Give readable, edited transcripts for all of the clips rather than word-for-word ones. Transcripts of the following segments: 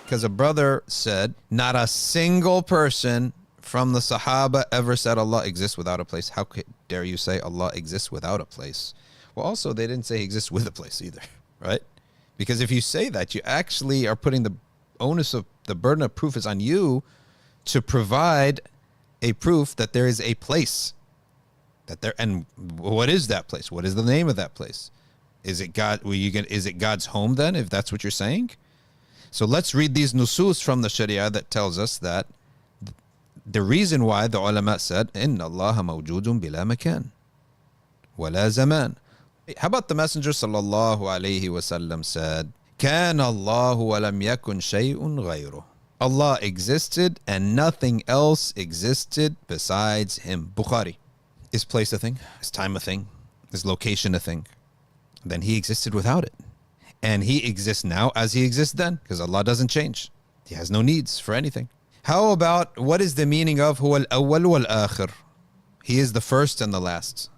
Because a brother said, not a single person from the Sahaba ever said Allah exists without a place. How dare you say Allah exists without a place? Well, also, they didn't say he exists with a place either, right? Because if you say that, you actually are putting the onus of the burden of proof is on you to provide a proof that there is a place. And what is that place? What is the name of that place? Is it God? Is it God's home then, if that's what you're saying? So let's read these nusus from the Sharia that tells us that the reason why the ulama said, Inna Allah mawjudun bila makan, wala zaman. How about the Messenger sallallahu alayhi wasallam said, Kan Allahu wa lam yakun shay'un ghayruh. Allah existed and nothing else existed besides him. Bukhari. Is place a thing? Is time a thing? Is location a thing? Then he existed without it. And he exists now as he exists then, because Allah doesn't change. He has no needs for anything. How about what is the meaning of huwa al-awwal wal-akhir? He is the first and the last.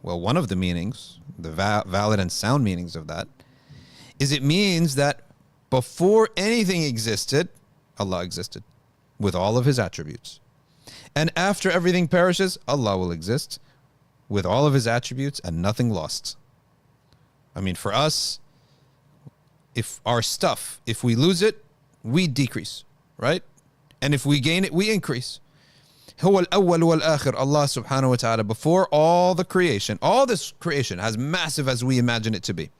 Well, one of the meanings, the valid and sound meanings of that, is it means that before anything existed, Allah existed with all of his attributes. And after everything perishes, Allah will exist with all of his attributes and nothing lost. I mean, for us, if our stuff, if we lose it, we decrease, right? And if we gain it, we increase. Huwa al-awwal wal-akhir, Allah subhanahu wa ta'ala, before all the creation, all this creation, as massive as we imagine it to be,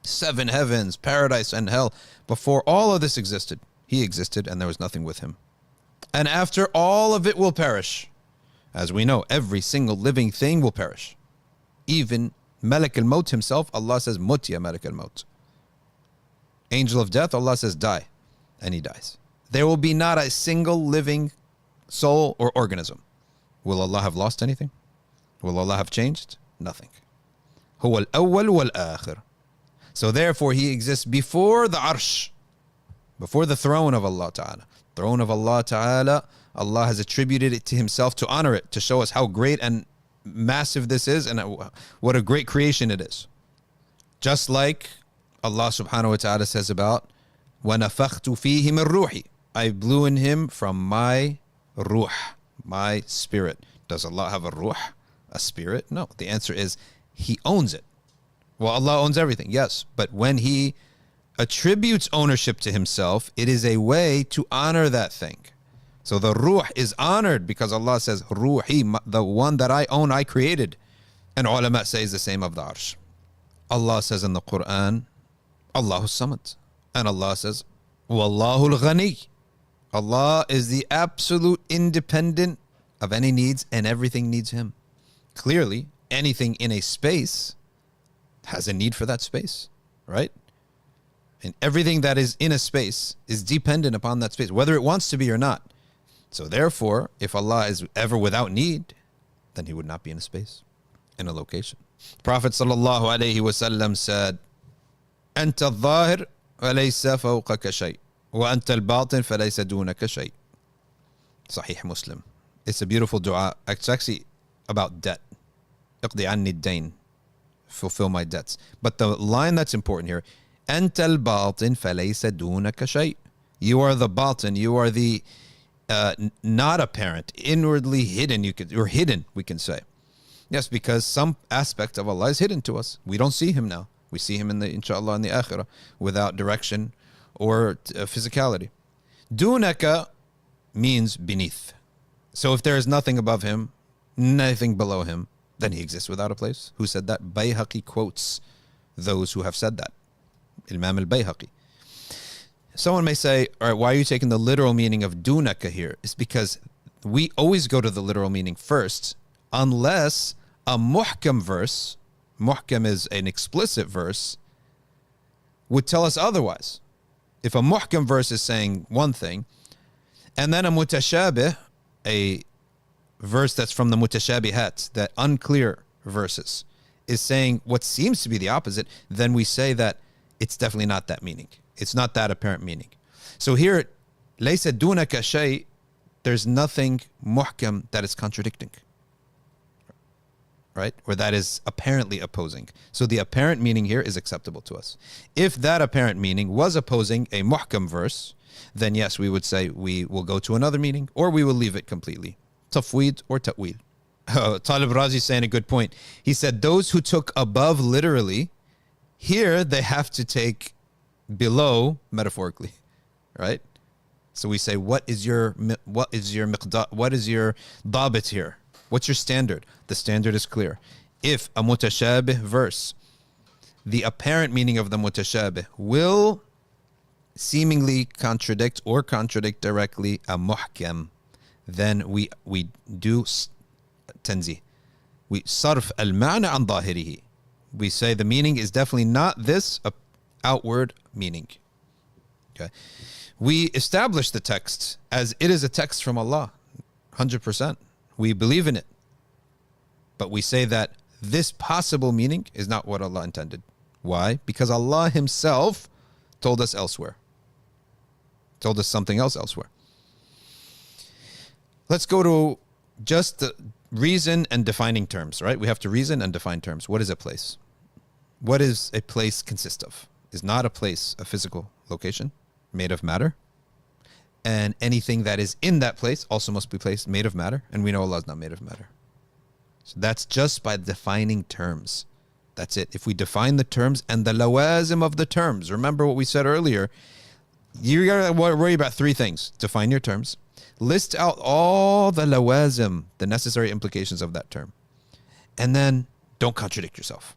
7 heavens, paradise and hell, before all of this existed, he existed and there was nothing with him. And after all of it will perish. As we know, every single living thing will perish. Even Malak al-Maut himself, Allah says, Mut ya Malak al-Maut. Angel of death, Allah says, die. And he dies. There will be not a single living soul or organism. Will Allah have lost anything? Will Allah have changed? Nothing. Huwa al-awwal wal-akhir. So therefore, he exists before the arsh, before the throne of Allah Ta'ala. Throne of Allah Ta'ala, Allah has attributed it to himself to honor it, to show us how great and massive this is and what a great creation it is. Just like Allah Subhanahu wa Ta'ala says about وَنَفَخْتُ فِيهِ مِن رُوحِي, I blew in him from my ruh, my spirit. Does Allah have a ruh, a spirit? No. The answer is he owns it. Well, Allah owns everything, yes. But when he attributes ownership to himself, it is a way to honor that thing. So the ruh is honored because Allah says, Ruhi, the one that I own, I created. And ulama says the same of the arsh. Allah says in the Quran, Allahu Samad. And Allah says, Wallahu al-Ghani. Allah is the absolute independent of any needs and everything needs him. Clearly, anything in a space has a need for that space, right? And everything that is in a space is dependent upon that space, whether it wants to be or not. So therefore, if Allah is ever without need, then he would not be in a space, in a location. Prophet sallallahu alayhi wasallam said, أنت الظاهر وليس فوقك شيء وأنت الباطن فليس دونك شيء. Sahih Muslim. It's a beautiful dua. It's actually about debt. اقضي عني الدين. Fulfill my debts. But the line that's important here, أنت الباطن فليس دونك شيء. You are the batin. You are the not apparent, inwardly hidden. Or hidden, we can say. Yes, because some aspect of Allah is hidden to us. We don't see him now. We see him inshallah in the akhirah without direction or physicality. Dunaka means beneath. So if there is nothing above him, nothing below him, then he exists without a place. Who said that? Bayhaqi quotes those who have said that. Imam al-Bayhaqi. Someone may say, all right, why are you taking the literal meaning of dunaka here? It's because we always go to the literal meaning first, unless a muhkam verse, muhkam is an explicit verse, would tell us otherwise. If a muhkam verse is saying one thing, and then a mutashabih, a verse that's from the mutashabihat, that unclear verses, is saying what seems to be the opposite, then we say that it's definitely not that meaning. It's not that apparent meaning. So here, laysa dunaka shay, there's nothing muhkam that is contradicting, right? Or that is apparently opposing. So the apparent meaning here is acceptable to us. If that apparent meaning was opposing a muhkam verse, then yes, we would say we will go to another meaning, or we will leave it completely. Tafweed or ta'wil. Talib Razi is saying a good point. He said those who took above literally, here they have to take below metaphorically, right? So we say, what is your miqdar, what is your dabit here? What's your standard? The standard is clear. If a mutashabih verse, the apparent meaning of the mutashabih will seemingly contradict or contradict directly a muhkam, then we do tanzih. We sarf al-ma'na an dhahirihi. We say the meaning is definitely not this outward meaning. Okay. We establish the text as it is a text from Allah, 100%. We believe in it. But we say that this possible meaning is not what Allah intended. Why? Because Allah Himself told us elsewhere. Told us something else elsewhere. Let's go to just the reason and defining terms, right? We have to reason and define terms. What is a place? What does a place consist of? Is not a place a physical location made of matter? And anything that is in that place also must be placed made of matter. And we know Allah is not made of matter. So that's just by defining terms. That's it. If we define the terms and the lawazim of the terms, remember what we said earlier, you got to worry about three things. Define your terms. List out all the lawazim, the necessary implications of that term. And then don't contradict yourself.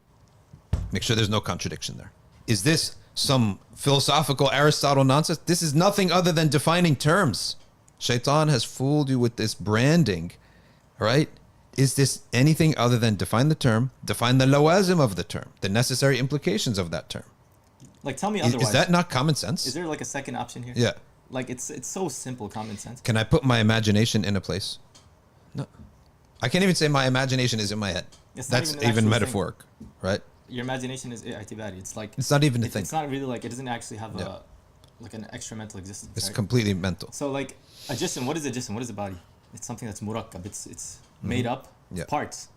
Make sure there's no contradiction there. Is this some philosophical Aristotle nonsense? This is nothing other than defining terms. Shaitan has fooled you with this branding, right? Is this anything other than define the term, define the lawazim of the term, the necessary implications of that term? Like, tell me otherwise. Is that not common sense? Is there like a second option here? Yeah. Like, it's so simple, common sense. Can I put my imagination in a place? No. I can't even say my imagination is in my head. That's even metaphoric, right? Your imagination is i'tibari. It's like it's not even a thing. It's not really like, it doesn't actually have a like an extra mental existence. It's completely mental. So like a jism, what is a jism? What is a body? It's something that's murakkab. It's made up of parts.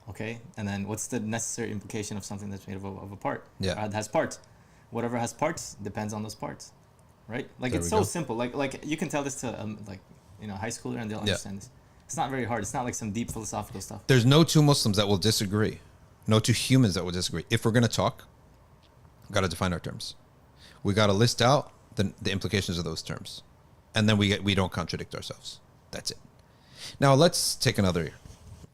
Okay, and then what's the necessary implication of something that's made of a part? Yeah, it has parts. Whatever has parts depends on those parts, right? Like, it's so simple. Like you can tell this to like, you know, high schooler and they'll understand this. It's not very hard. It's not like some deep philosophical stuff. There's no two Muslims that will disagree. No two humans that will disagree. If we're going to talk, we've got to define our terms. We got to list out the implications of those terms. And then we don't contradict ourselves. That's it. Now, let's take another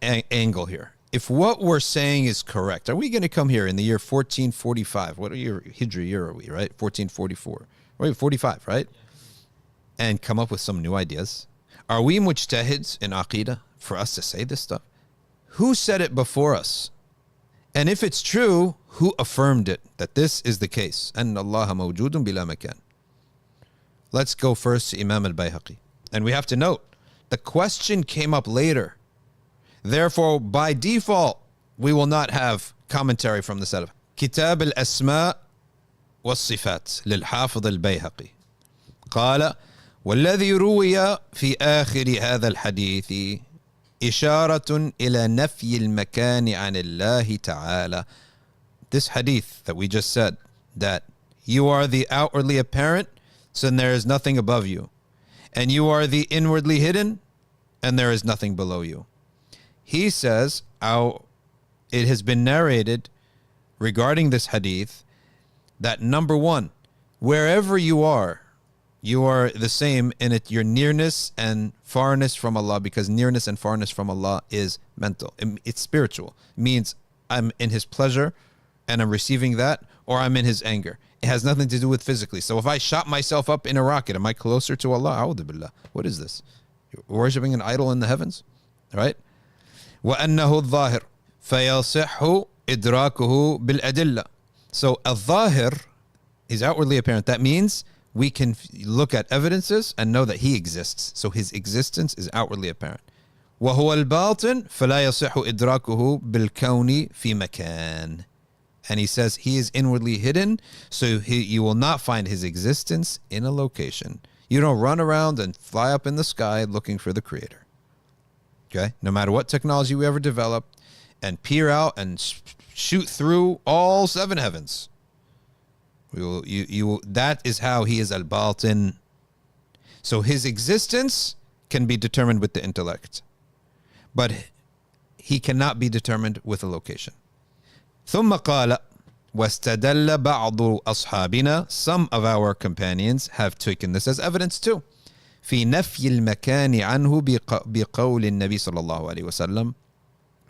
angle here. If what we're saying is correct, are we going to come here in the year 1445? What year, Hijri year are we, right? 1444. Right, 45, right? And come up with some new ideas. Are we mujtahids in Aqidah for us to say this stuff? Who said it before us? And if it's true, who affirmed it, that this is the case? أَنَّ اللَّهَ مَوْجُودٌ بِلَا مَكَانٍ. Let's go first to Imam al-Bayhaqi. And we have to note, the question came up later. Therefore, by default, we will not have commentary from the Salaf. Kitab al-Asma' والصفات للحافظ البيهقي قال والذي روي في آخر هذا الحديث إشارة إلى نفي المكان عن الله تعالى. This hadith that we just said, that you are the outwardly apparent, so there is nothing above you, and you are the inwardly hidden, and there is nothing below you. He says, it has been narrated regarding this hadith that number one, wherever you are the same in it, your nearness and farness from Allah, because nearness and farness from Allah is mental. It's spiritual. It means I'm in His pleasure and I'm receiving that, or I'm in His anger. It has nothing to do with physically. So if I shot myself up in a rocket, am I closer to Allah? A'udhu billah. What is this? You're worshipping an idol in the heavens? Right? وَأَنَّهُ الظَّاهِرُ فَيَصِحُّ إِدْرَاكُهُ بِالْأَدِلَّةِ. So al-Zahir is outwardly apparent. That means we can look at evidences and know that He exists. So His existence is outwardly apparent. وَهُوَ الْبَاطِنُ فَلَا يَصِحُ إِدْرَاكُهُ بِالْكَوْنِ فِي مَكَانٍ. And he says He is inwardly hidden, so you will not find His existence in a location. You don't run around and fly up in the sky looking for the Creator. Okay? No matter what technology we ever develop, and peer out and shoot through all seven heavens. That is how He is al-Batin. So his existence can be determined with the intellect, but he cannot be determined with a location. ثم قال واستدل بعض أصحابنا, some of our companions have taken this as evidence too, في نفي المكان عنه بقول النبي صلى الله عليه وسلم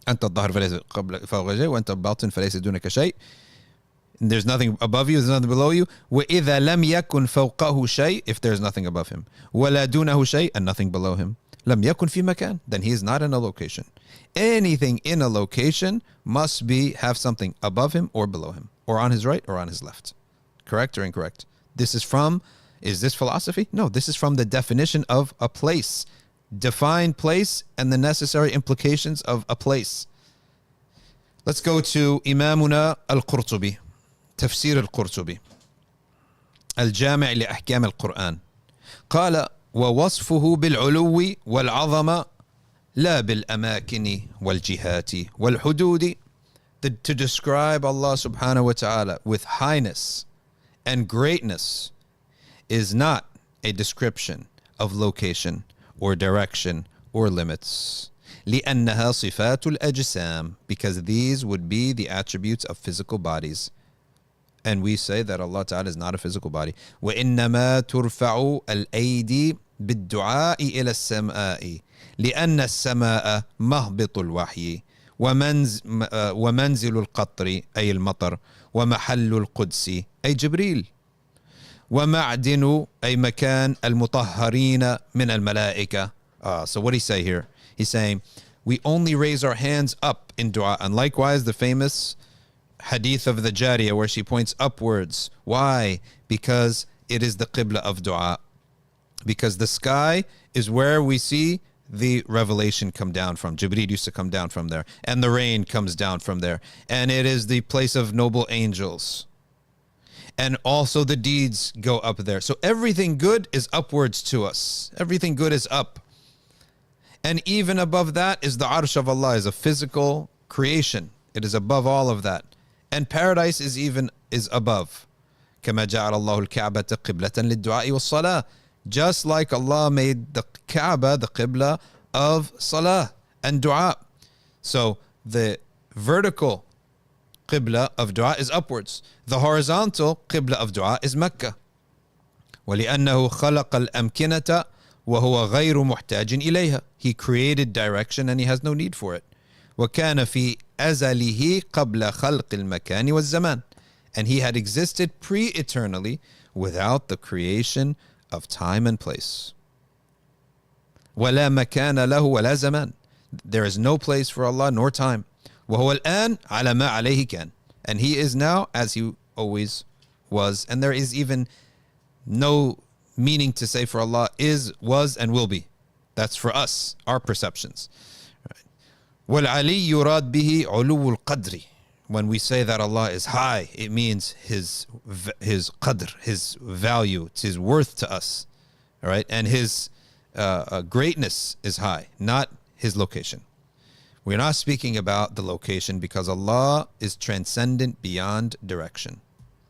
أنت الظهر فليس قبل فوق شيء وأنت الباطن فليس دونك شيء. There's nothing above you, there's nothing below you. وإذا لم يكن فوقه شيء, if there's nothing above him, ولا دونه شيء, and nothing below him, لم يكن في مكان, then he is not in a location. Anything in a location must have something above him or below him, or on his right or on his left. Correct or incorrect? Is this philosophy? No, this is from the definition of a place. Define place and the necessary implications of a place. Let's go to Imamuna al-Qurtubi, تفسير القرطبي الجامع لأحكام القرآن. قال ووصفه بالعلو والعظمة لا بالأماكن والجهات والحدود. To describe Allah subhanahu wa ta'ala with highness and greatness is not a description of location or direction or limits. لأنها صفات الأجسام, because these would be the attributes of physical bodies. And we say that Allah Ta'ala is not a physical body. وإنما ترفع الأيدي بالدعاء إلى السماء لأن السماء مهبط الوحي ومنزل القطر أي المطر ومحل القدس أي جبريل ومعدن أي مكان المطهرين من الملائكة. So what he say here? He's saying we only raise our hands up in dua. And likewise the famous hadith of the Jariyah where she points upwards. Why? Because it is the qibla of dua. Because the sky is where we see the revelation come down from. Jibreel used to come down from there. And the rain comes down from there. And it is the place of noble angels. And also the deeds go up there. So everything good is upwards to us. Everything good is up. And even above that is the arsh of Allah, is a physical creation. It is above all of that. And paradise is above. كما جعل الله الكعبة قبلة للدعاء والصلاة. Just like Allah made the Kaaba the qibla of salah and dua. So the vertical qibla of dua is upwards. The horizontal qibla of dua is Mecca. وَلِأَنَّهُ خَلَقَ الْأَمْكِنَةَ وَهُوَ غَيْرُ مُحْتَاجٍ إِلَيْهَا. He created direction and he has no need for it. وَكَانَ فِي أَزَلِهِ قَبْلَ خَلْقِ الْمَكَانِ وَالزَّمَانِ. And he had existed pre-eternally without the creation of time and place. وَلَا مَكَانَ لَهُ وَلَا زَمَانٍ. There is no place for Allah nor time. وَهُوَ الْآنِ عَلَى مَا عَلَيْهِ كَانَ. And he is now as he always was. And there is even no meaning to say for Allah is, was, and will be. That's for us, our perceptions. وَالْعَلِيُّ يُرَادْ بِهِ عُلُوُّ الْقَدْرِ. When we say that Allah is high, it means his qadr, his value, it's his worth to us. All right? And his greatness is high, not his location. We're not speaking about the location because Allah is transcendent beyond direction.